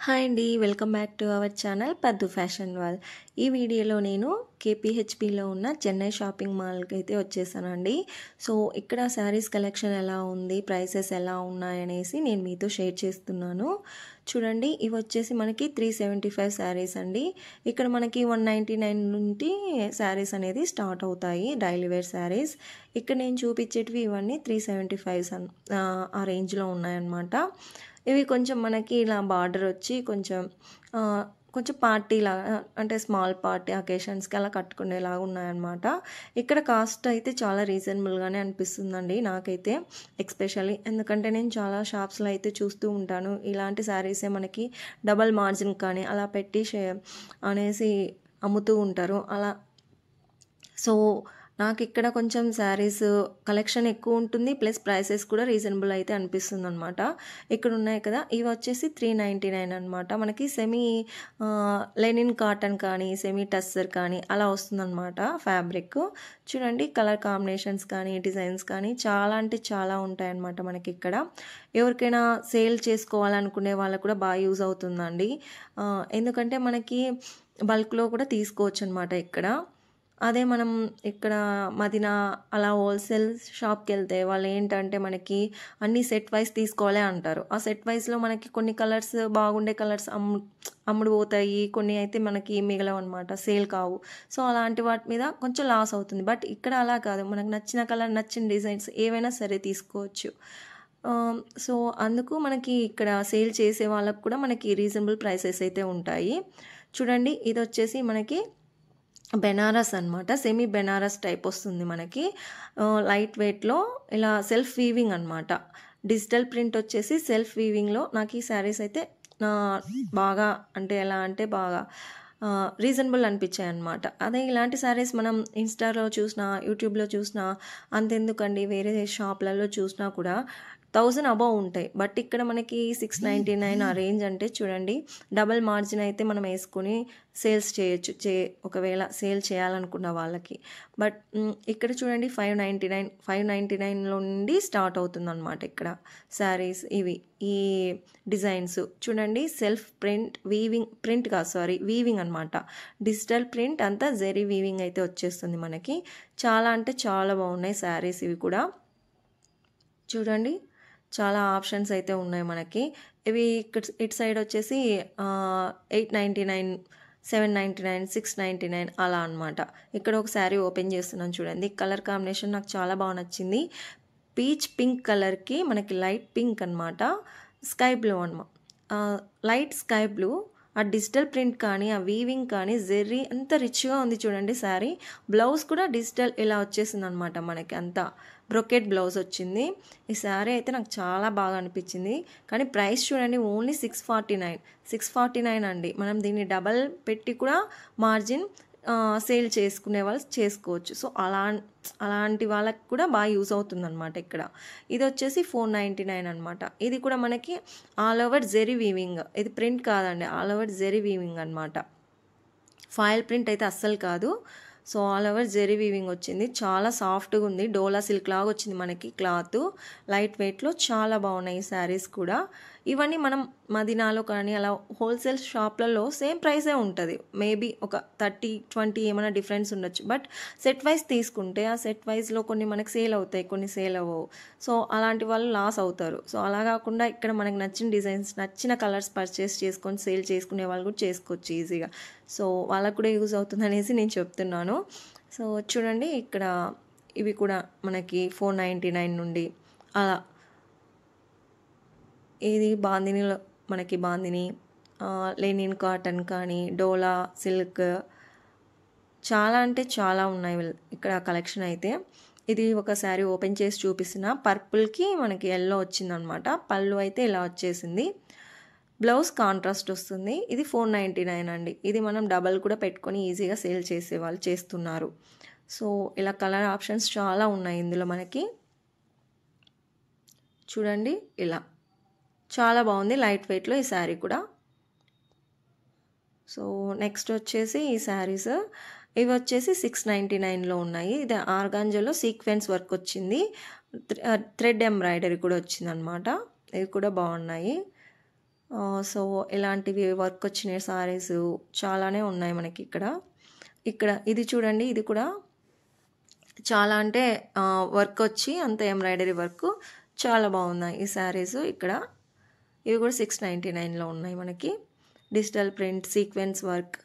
Hi అండి, welcome back to our channel పద్దు fashion wall. ఈ వీడియోలో నేను కేపీహెచ్పిలో ఉన్న చెన్నై షాపింగ్ మాల్కి అయితే వచ్చేసానండి. సో ఇక్కడ శారీస్ కలెక్షన్ ఎలా ఉంది, ప్రైసెస్ ఎలా ఉన్నాయనేసి నేను మీతో షేర్ చేస్తున్నాను. చూడండి, ఇవి వచ్చేసి మనకి 375 శారీస్ అండి. ఇక్కడ మనకి 199 నుండి శారీస్ అనేది స్టార్ట్ అవుతాయి, డైలీ వేర్ శారీస్. ఇక్కడ నేను చూపించేటివి ఇవన్నీ 375 ఆ రేంజ్లో ఉన్నాయన్నమాట. ఇవి కొంచెం మనకి ఇలా బార్డర్ వచ్చి కొంచెం పార్టీ లాగా, అంటే స్మాల్ పార్టీ అకేషన్స్కి అలా కట్టుకునేలాగా ఉన్నాయన్నమాట. ఇక్కడ కాస్ట్ అయితే చాలా రీజనబుల్గానే అనిపిస్తుందండి నాకైతే, ఎక్స్పెషల్లీ ఎందుకంటే నేను చాలా షాప్స్లో అయితే చూస్తూ ఉంటాను, ఇలాంటి శారీసే మనకి డబల్ మార్జిన్ కానీ అలా పెట్టి అనేసి అమ్ముతూ ఉంటారు అలా. సో నాకు ఇక్కడ కొంచెం శారీస్ కలెక్షన్ ఎక్కువ ఉంటుంది, ప్లస్ ప్రైసెస్ కూడా రీజనబుల్ అయితే అనిపిస్తుంది అనమాట. ఇక్కడ ఉన్నాయి కదా, ఇవి వచ్చేసి 399 అనమాట. మనకి సెమీ లెనిన్ కాటన్ కానీ సెమీ టస్సర్ కానీ అలా వస్తుందన్నమాట ఫ్యాబ్రిక్. చూడండి, కలర్ కాంబినేషన్స్ కానీ డిజైన్స్ కానీ చాలా అంటే చాలా ఉంటాయన్నమాట మనకి ఇక్కడ. ఎవరికైనా సేల్ చేసుకోవాలనుకునే వాళ్ళకు కూడా బాగా యూజ్ అవుతుందండి, ఎందుకంటే మనకి బల్క్లో కూడా తీసుకోవచ్చు అనమాట ఇక్కడ. అదే మనం ఇక్కడ మదీనా అలా హోల్సేల్ షాప్కి వెళ్తే వాళ్ళు ఏంటంటే మనకి అన్ని సెట్ వైజ్ తీసుకోవాలే అంటారు. ఆ సెట్ వైజ్లో మనకి కొన్ని కలర్స్ బాగుండే కలర్స్ అమ్ముడు పోతాయి, కొన్ని అయితే మనకి మిగలవు అనమాట, సేల్ కావు. సో అలాంటి వాటి మీద కొంచెం లాస్ అవుతుంది. బట్ ఇక్కడ అలా కాదు, మనకు నచ్చిన కలర్ నచ్చిన డిజైన్స్ ఏవైనా సరే తీసుకోవచ్చు. సో అందుకు మనకి ఇక్కడ సేల్ చేసే వాళ్ళకు కూడా మనకి రీజనబుల్ ప్రైసెస్ అయితే ఉంటాయి. చూడండి, ఇది వచ్చేసి మనకి బెనారస్ అనమాట, సెమీ బెనారస్ టైప్ వస్తుంది మనకి, లైట్ వెయిట్లో ఇలా సెల్ఫ్ వీవింగ్ అనమాట. డిజిటల్ ప్రింట్ వచ్చేసి సెల్ఫ్ వీవింగ్లో నాకు ఈ శారీస్ అయితే బాగా, అంటే ఎలా అంటే బాగా రీజనబుల్ అనిపించాయి అనమాట. అదే ఇలాంటి శారీస్ మనం ఇన్స్టాలో చూసినా యూట్యూబ్లో చూసినా అంతెందుకండి, వేరే షాప్లలో చూసినా కూడా 1000 అబవ్ ఉంటాయి. బట్ ఇక్కడ మనకి 699 ఆ రేంజ్. అంటే చూడండి, డబల్ మార్జిన్ అయితే మనం వేసుకొని సేల్స్ చేయొచ్చు, ఒకవేళ సేల్ చేయాలనుకున్న వాళ్ళకి. బట్ ఇక్కడ చూడండి, 599లో నుండి స్టార్ట్ అవుతుంది అనమాట ఇక్కడ శారీస్. ఈ డిజైన్స్ చూడండి, సెల్ఫ్ ప్రింట్ వీవింగ్ అనమాట, డిజిటల్ ప్రింట్ అంతా జెరీ వీవింగ్ అయితే వచ్చేస్తుంది మనకి. చాలా అంటే చాలా బాగున్నాయి శారీస్ ఇవి కూడా. చూడండి, చాలా ఆప్షన్స్ అయితే ఉన్నాయి మనకి. ఇవి ఇటు సైడ్ వచ్చేసి 899, 799, 699 అలా అనమాట. ఇక్కడ ఒక శారీ ఓపెన్ చేస్తున్నాను చూడండి, కలర్ కాంబినేషన్ నాకు చాలా బాగా నచ్చింది. పీచ్ పింక్ కలర్కి మనకి లైట్ పింక్ అనమాట, స్కై బ్లూ అనమాట, లైట్ స్కై బ్లూ. ఆ డిజిటల్ ప్రింట్ కానీ ఆ వీవింగ్ కానీ జెర్రీ అంత రిచ్గా ఉంది చూడండి శారీ. బ్లౌజ్ కూడా డిజిటల్ ఇలా వచ్చేసింది అనమాట మనకి, అంతా బ్రొకెట్ బ్లౌజ్ వచ్చింది. ఈ శారీ అయితే నాకు చాలా బాగా అనిపించింది. కానీ ప్రైస్ చూడండి, ఓన్లీ 649 అండి. మనం దీన్ని డబల్ పెట్టి కూడా మార్జిన్ సేల్ చేసుకునే వాళ్ళు చేసుకోవచ్చు. సో అలాంటి వాళ్ళకి కూడా బాగా యూజ్ అవుతుంది అనమాట ఇక్కడ. ఇది వచ్చేసి 499 అనమాట. ఇది కూడా మనకి ఆల్ ఓవర్ జెరీ వీవింగ్, ఇది ప్రింట్ కాదండి, ఆల్ ఓవర్ జెరీ వీవింగ్ అనమాట, ఫాయిల్ ప్రింట్ అయితే అస్సలు కాదు. So all over zari weaving వచ్చింది, చాలా సాఫ్ట్గా ఉంది, డోలా సిల్క్ లాగా వచ్చింది మనకి క్లాత్, లైట్ వెయిట్లో చాలా బాగున్నాయి ఈ శారీస్ కూడా. ఇవన్నీ మనం మదీనాలో కానీ అలా హోల్సేల్ షాప్లలో సేమ్ ప్రైసే ఉంటుంది, మేబీ ఒక 30-20 ఏమైనా డిఫరెన్స్ ఉండొచ్చు. బట్ సెట్ వైజ్ తీసుకుంటే ఆ సెట్ వైజ్లో కొన్ని మనకి సేల్ అవుతాయి, కొన్ని సేల్ అవ్వవు. సో అలాంటి వాళ్ళు లాస్ అవుతారు. సో అలా కాకుండా ఇక్కడ మనకు నచ్చిన డిజైన్స్ నచ్చిన కలర్స్ పర్చేస్ చేసుకొని సేల్ చేసుకునే వాళ్ళు కూడా చేసుకోవచ్చు ఈజీగా. సో వాళ్ళకు కూడా యూజ్ అవుతుంది అనేసి నేను చెప్తున్నాను. సో చూడండి, ఇక్కడ ఇవి కూడా మనకి 499 నుండి అలా. ఇది బాందినీలో మనకి బాందిని, లెనిన్ కాటన్ కానీ డోలా సిల్క్, చాలా అంటే చాలా ఉన్నాయి ఇక్కడ కలెక్షన్ అయితే. ఇది ఒక శారీ ఓపెన్ చేసి చూపిస్తున్న, పర్పుల్కి మనకి ఎల్లో వచ్చిందనమాట, పళ్ళు అయితే ఇలా వచ్చేసింది, బ్లౌజ్ కాంట్రాస్ట్ వస్తుంది. ఇది 499 అండి. ఇది మనం డబల్ కూడా పెట్టుకొని ఈజీగా సేల్ చేసే వాళ్ళు చేస్తున్నారు. సో ఇలా కలర్ ఆప్షన్స్ చాలా ఉన్నాయి ఇందులో మనకి. చూడండి, ఇలా చాలా బాగుంది లైట్ వెయిట్లో ఈ శారీ కూడా. సో నెక్స్ట్ వచ్చేసి ఈ శారీస్, ఇవి వచ్చేసి 699లో ఉన్నాయి. ఇది ఆర్గాంజాలో సీక్వెన్స్ వర్క్ వచ్చింది, థ్రెడ్ ఎంబ్రాయిడరీ కూడా వచ్చింది అనమాట. ఇవి కూడా బాగున్నాయి. సో ఇలాంటివి వర్క్ వచ్చిన సారీస్ చాలానే ఉన్నాయి మనకి ఇక్కడ ఇది చూడండి, ఇది కూడా చాలా అంటే వర్క్ వచ్చి అంత ఎంబ్రాయిడరీ వర్క్ చాలా బాగున్నాయి ఈ శారీస్. ఇక్కడ ఇవి కూడా 699లో ఉన్నాయి మనకి. Digital print sequence work.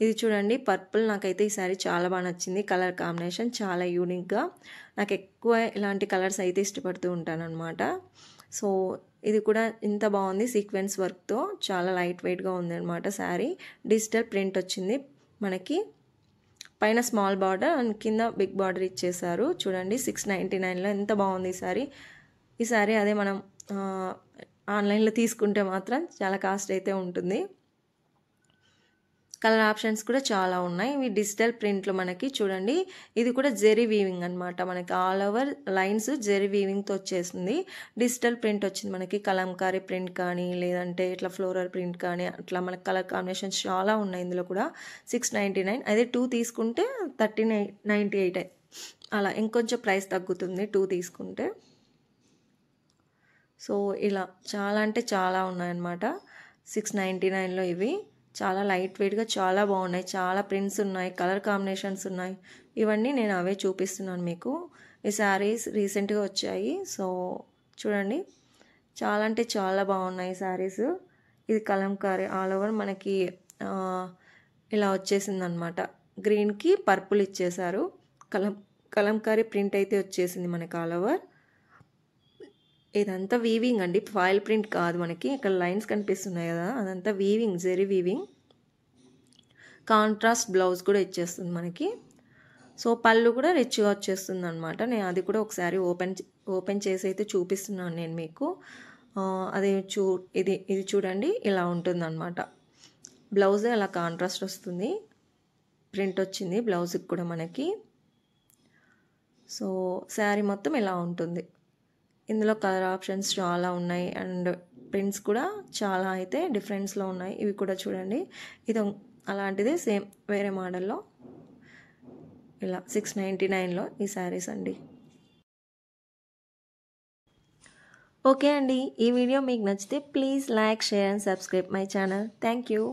ఇది చూడండి పర్పుల్, నాకైతే ఈ శారీ చాలా బాగా నచ్చింది. కలర్ కాంబినేషన్ చాలా యూనిక్గా, నాకు ఎక్కువ ఇలాంటి కలర్స్ అయితే ఇష్టపడుతూ ఉంటాను అనమాట. సో ఇది కూడా ఇంత బాగుంది సీక్వెన్స్ వర్క్తో, చాలా లైట్ వెయిట్గా ఉంది అనమాట శారీ. డిజిటల్ ప్రింట్ వచ్చింది మనకి, పైన స్మాల్ బార్డర్ అండ్ కింద బిగ్ బార్డర్ ఇచ్చేసారు. చూడండి 699లో ఎంత బాగుంది ఈ శారీ. ఈ శారీ అదే మనం ఆన్లైన్లో తీసుకుంటే మాత్రం చాలా కాస్ట్ అయితే ఉంటుంది. కలర్ ఆప్షన్స్ కూడా చాలా ఉన్నాయి. ఇవి డిజిటల్ ప్రింట్లో మనకి చూడండి, ఇది కూడా జెరీ వీవింగ్ అనమాట. మనకి ఆల్ ఓవర్ లైన్స్ జెరీ వీవింగ్తో వచ్చేసింది. డిజిటల్ ప్రింట్ వచ్చింది మనకి, కలంకారీ ప్రింట్ కానీ లేదంటే ఇట్లా ఫ్లోరల్ ప్రింట్ కానీ అట్లా మనకి కలర్ కాంబినేషన్స్ చాలా ఉన్నాయి ఇందులో కూడా. 699, అదే 2 తీసుకుంటే 1398 అలా ఇంకొంచెం ప్రైస్ తగ్గుతుంది 2 తీసుకుంటే. సో ఇలా చాలా అంటే చాలా ఉన్నాయన్నమాట 699లో. ఇవి చాలా లైట్ వెయిట్గా చాలా బాగున్నాయి, చాలా ప్రింట్స్ ఉన్నాయి, కలర్ కాంబినేషన్స్ ఉన్నాయి. ఇవన్నీ నేను అవే చూపిస్తున్నాను మీకు. ఈ శారీస్ రీసెంట్గా వచ్చాయి. సో చూడండి చాలా అంటే చాలా బాగున్నాయి శారీస్. ఇది కలంకారీ ఆల్ ఓవర్ మనకి ఇలా వచ్చేసింది అనమాట. గ్రీన్కి పర్పుల్ ఇచ్చేసారు. కలంకారీ ప్రింట్ అయితే వచ్చేసింది మనకి ఆల్ ఓవర్. ఇదంతా వీవింగ్ అండి, ఫాయిల్ ప్రింట్ కాదు మనకి. ఇక్కడ లైన్స్ కనిపిస్తున్నాయి కదా, అదంతా weaving, zari weaving. Contrast blouse కూడా ఇచ్చేస్తుంది మనకి. సో పళ్ళు కూడా రిచ్గా వచ్చేస్తుంది అనమాట. నేను అది కూడా ఒకసారి ఓపెన్ చేసి అయితే చూపిస్తున్నాను నేను మీకు. అది ఇది చూడండి ఇలా ఉంటుంది అనమాట. బ్లౌజ్ అలా కాంట్రాస్ట్ వస్తుంది, ప్రింట్ వచ్చింది బ్లౌజ్కి కూడా మనకి. సో శారీ మొత్తం ఇలా ఉంటుంది. ఇందులో కలర్ ఆప్షన్స్ చాలా ఉన్నాయి అండ్ ప్రింట్స్ కూడా చాలా అయితే డిఫరెన్స్లో ఉన్నాయి. ఇవి కూడా చూడండి, ఇది అలాంటిదే సేమ్ వేరే మోడల్లో. ఇలా 699లో ఈ శారీస్ అండి. ఓకే అండి, ఈ వీడియో మీకు నచ్చితే please like, share and subscribe my channel. Thank you.